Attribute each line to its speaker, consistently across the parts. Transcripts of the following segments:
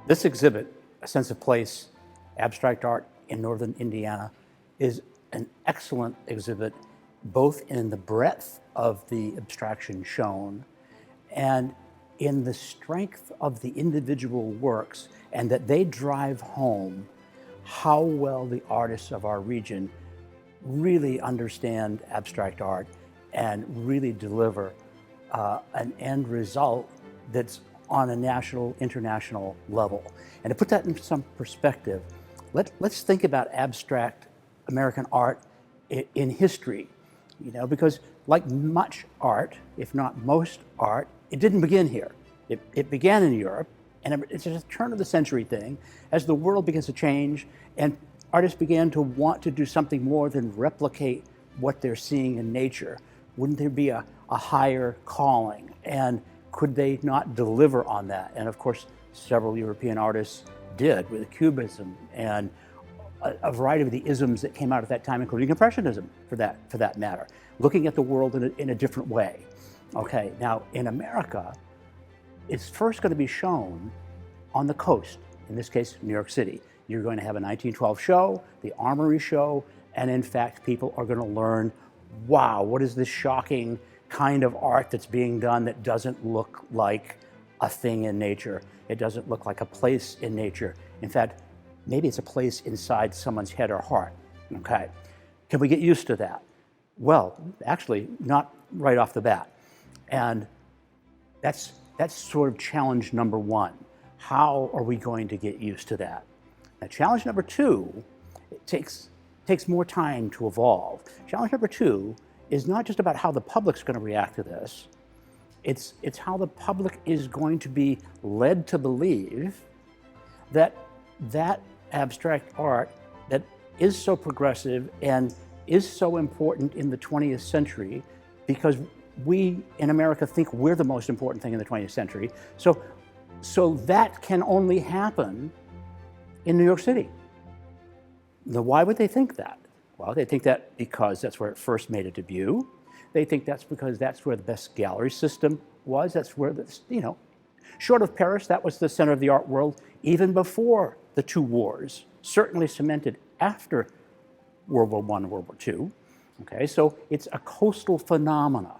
Speaker 1: This exhibit, A Sense of Place, Abstract Art in Northern Indiana, is an excellent exhibit, both in the breadth of the abstraction shown and in the strength of the individual works, and that they drive home how well the artists of our region really understand abstract art and really deliver an end result that's on a national, international level. And to put that in some perspective, let's think about abstract American art in history, because like much art, if not most art, it didn't begin here. It began in Europe, and it's a turn of the century thing. As the world begins to change and artists began to want to do something more than replicate what they're seeing in nature, wouldn't there be a higher calling? And could they not deliver on that? And of course, several European artists did, with Cubism and a variety of the isms that came out at that time, including Impressionism, for that matter, looking at the world in a different way. Okay, now in America, it's first going to be shown on the coast, in this case, New York City. You're going to have a 1912 show, the Armory show, and in fact, people are going to learn, wow, what is this shocking kind of art that's being done that doesn't look like a thing in nature? It doesn't look like a place in nature. In fact, maybe it's a place inside someone's head or heart, okay? Can we get used to that? Well, actually, not right off the bat. And that's sort of challenge number one. How are we going to get used to that? Now, challenge number two, it takes more time to evolve. Challenge number two is not just about how the public's going to react to this. It's how the public is going to be led to believe that abstract art that is so progressive and is so important in the 20th century, because we in America think we're the most important thing in the 20th century. So that can only happen in New York City. Now, why would they think that? Well, they think that because that's where it first made a debut. They think that's because that's where the best gallery system was. That's where, short of Paris, that was the center of the art world even before the two wars, certainly cemented after World War I and World War II. Okay, so it's a coastal phenomena.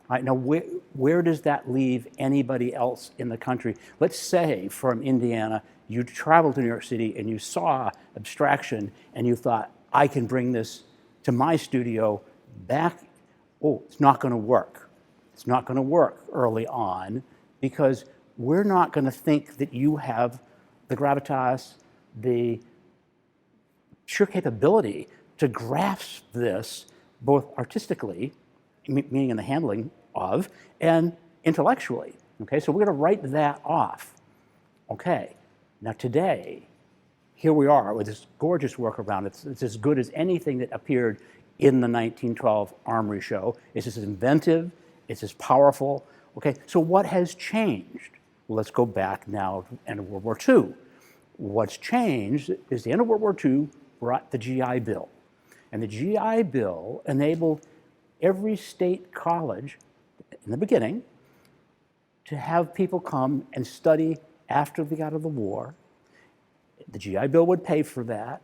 Speaker 1: Right, now, where does that leave anybody else in the country? Let's say from Indiana, you traveled to New York City and you saw abstraction and you thought, I can bring this to my studio back. Oh, it's not going to work. It's not going to work early on, because we're not going to think that you have the gravitas, the sheer capability to grasp this both artistically, meaning in the handling of, and intellectually. Okay, so we're going to write that off. Okay, now today, here we are with this gorgeous work around it. It's as good as anything that appeared in the 1912 Armory show. It's as inventive, it's as powerful. Okay, so what has changed? Well, let's go back now to the end of World War II. What's changed is the end of World War II brought the GI Bill. And the GI Bill enabled every state college in the beginning to have people come and study after they got out of the war. The GI Bill would pay for that.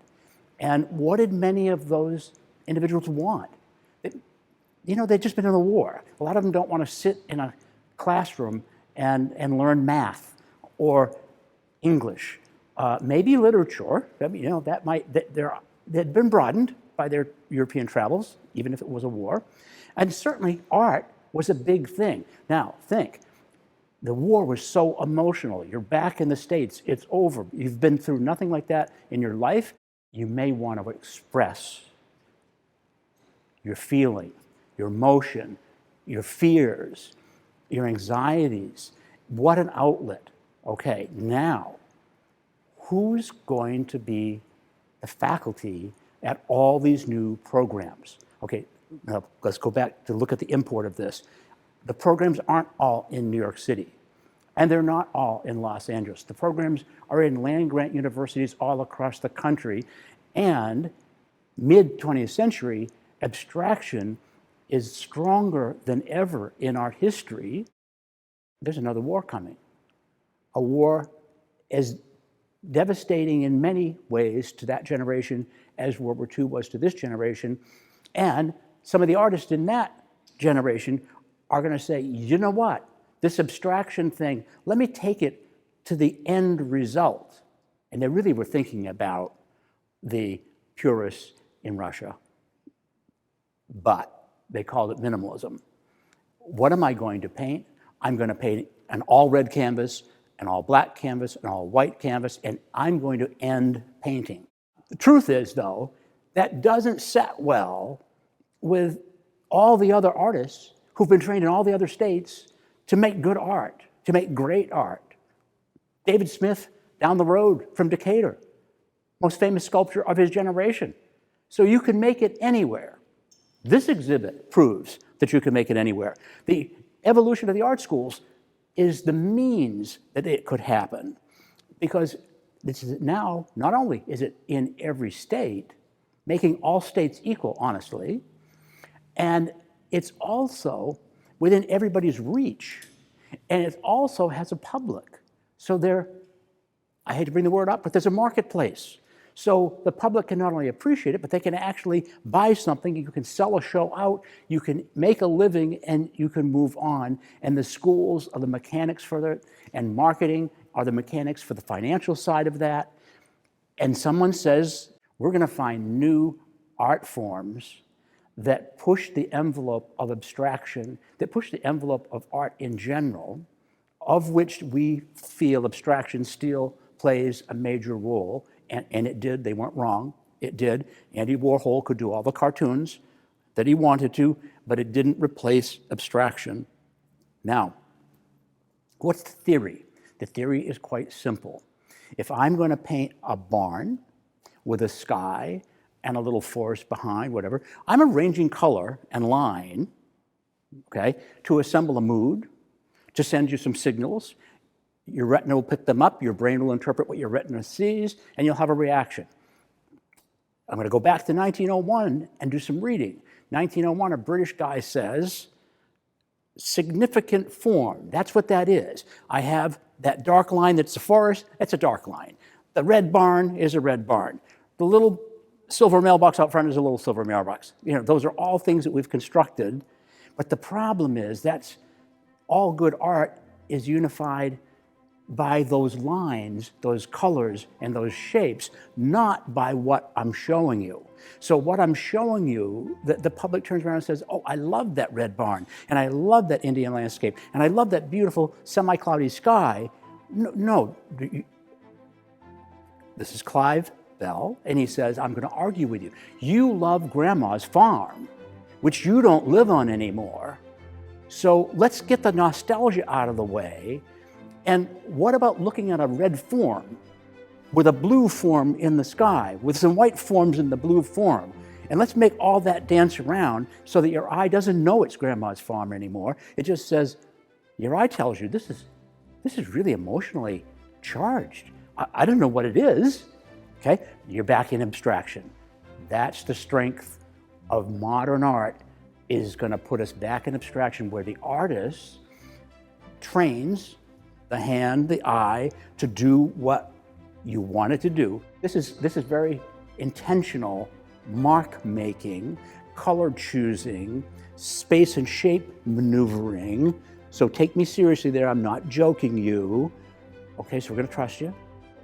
Speaker 1: And what did many of those individuals want? They'd just been in the war. A lot of them don't want to sit in a classroom and learn math or English, maybe literature. They'd been broadened by their European travels, even if it was a war. And certainly art was a big thing. Now, think, the war was so emotional. You're back in the States, it's over. You've been through nothing like that in your life. You may want to express your feeling, your emotion, your fears, your anxieties. What an outlet. Okay, now, who's going to be the faculty at all these new programs? Okay, now let's go back to look at the import of this. The programs aren't all in New York City, and they're not all in Los Angeles. The programs are in land-grant universities all across the country, and mid-20th century, abstraction is stronger than ever in art history. There's another war coming. A war as devastating in many ways to that generation as World War II was to this generation. And some of the artists in that generation are going to say, you know what, this abstraction thing, let me take it to the end result. And they really were thinking about the purists in Russia, but they called it minimalism. What am I going to paint? I'm going to paint an all red canvas, an all black canvas, an all white canvas, and I'm going to end painting. The truth is, though, that doesn't set well with all the other artists who've been trained in all the other states to make good art, to make great art. David Smith, down the road from Decatur, most famous sculptor of his generation. So you can make it anywhere. This exhibit proves that you can make it anywhere. The evolution of the art schools is the means that it could happen, because this is now, not only is it in every state, making all states equal, honestly, and it's also within everybody's reach, and it also has a public. So there, I hate to bring the word up, but there's a marketplace. So the public can not only appreciate it, but they can actually buy something. You can sell a show out, you can make a living, and you can move on. And the schools are the mechanics for it, and marketing are the mechanics for the financial side of that. And someone says, we're going to find new art forms that push the envelope of abstraction, that push the envelope of art in general, of which we feel abstraction still plays a major role. And it did. They weren't wrong. It did. Andy Warhol could do all the cartoons that he wanted to, but it didn't replace abstraction. Now, what's the theory? The theory is quite simple. If I'm going to paint a barn with a sky and a little forest behind, whatever, I'm arranging color and line, okay, to assemble a mood, to send you some signals. Your retina will pick them up, your brain will interpret what your retina sees, and you'll have a reaction. I'm going to go back to 1901 and do some reading. 1901, a British guy says, significant form, that's what that is. I have that dark line that's the forest, that's a dark line. The red barn is a red barn. The little silver mailbox out front is a little silver mailbox. You know, those are all things that we've constructed, but the problem is that's all good art is unified by those lines, those colors, and those shapes, not by what I'm showing you. So what I'm showing you, the public turns around and says, oh, I love that red barn, and I love that Indian landscape, and I love that beautiful semi-cloudy sky. No, this is Clive Bell, and he says, I'm going to argue with you. You love Grandma's farm, which you don't live on anymore. So let's get the nostalgia out of the way. And what about looking at a red form with a blue form in the sky, with some white forms in the blue form? And let's make all that dance around so that your eye doesn't know it's Grandma's farm anymore. It just says, your eye tells you this is really emotionally charged. I don't know what it is. Okay, you're back in abstraction. That's the strength of modern art, is going to put us back in abstraction, where the artist trains the hand, the eye, to do what you want it to do. This is very intentional mark making, color choosing, space and shape maneuvering. So take me seriously there, I'm not joking you. Okay, so we're going to trust you,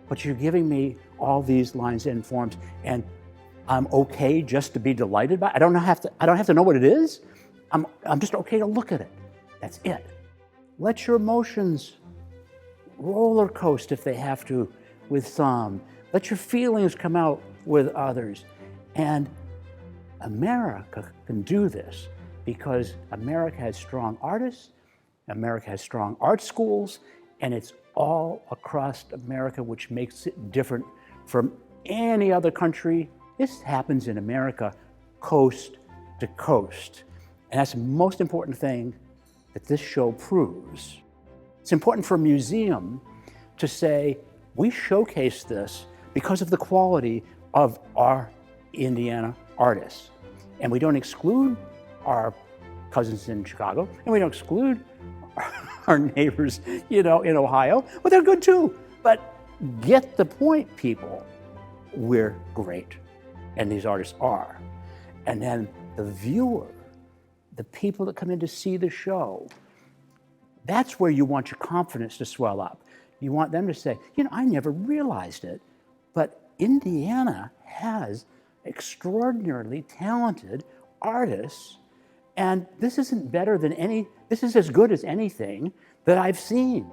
Speaker 1: but you're giving me all these lines and forms, and I'm okay just to be delighted by it. I don't have to know what it is. I'm just okay to look at it. That's it. Let your emotions roller coast if they have to with some. Let your feelings come out with others. And America can do this because America has strong artists, America has strong art schools, and it's all across America, which makes it different from any other country. This happens in America coast to coast. And that's the most important thing that this show proves. It's important for a museum to say, we showcase this because of the quality of our Indiana artists. And we don't exclude our cousins in Chicago, and we don't exclude our neighbors, in Ohio, but they're good too. But get the point, people. We're great, and these artists are. And then the viewer, the people that come in to see the show, that's where you want your confidence to swell up. You want them to say, I never realized it, but Indiana has extraordinarily talented artists, and this isn't better than this is as good as anything that I've seen.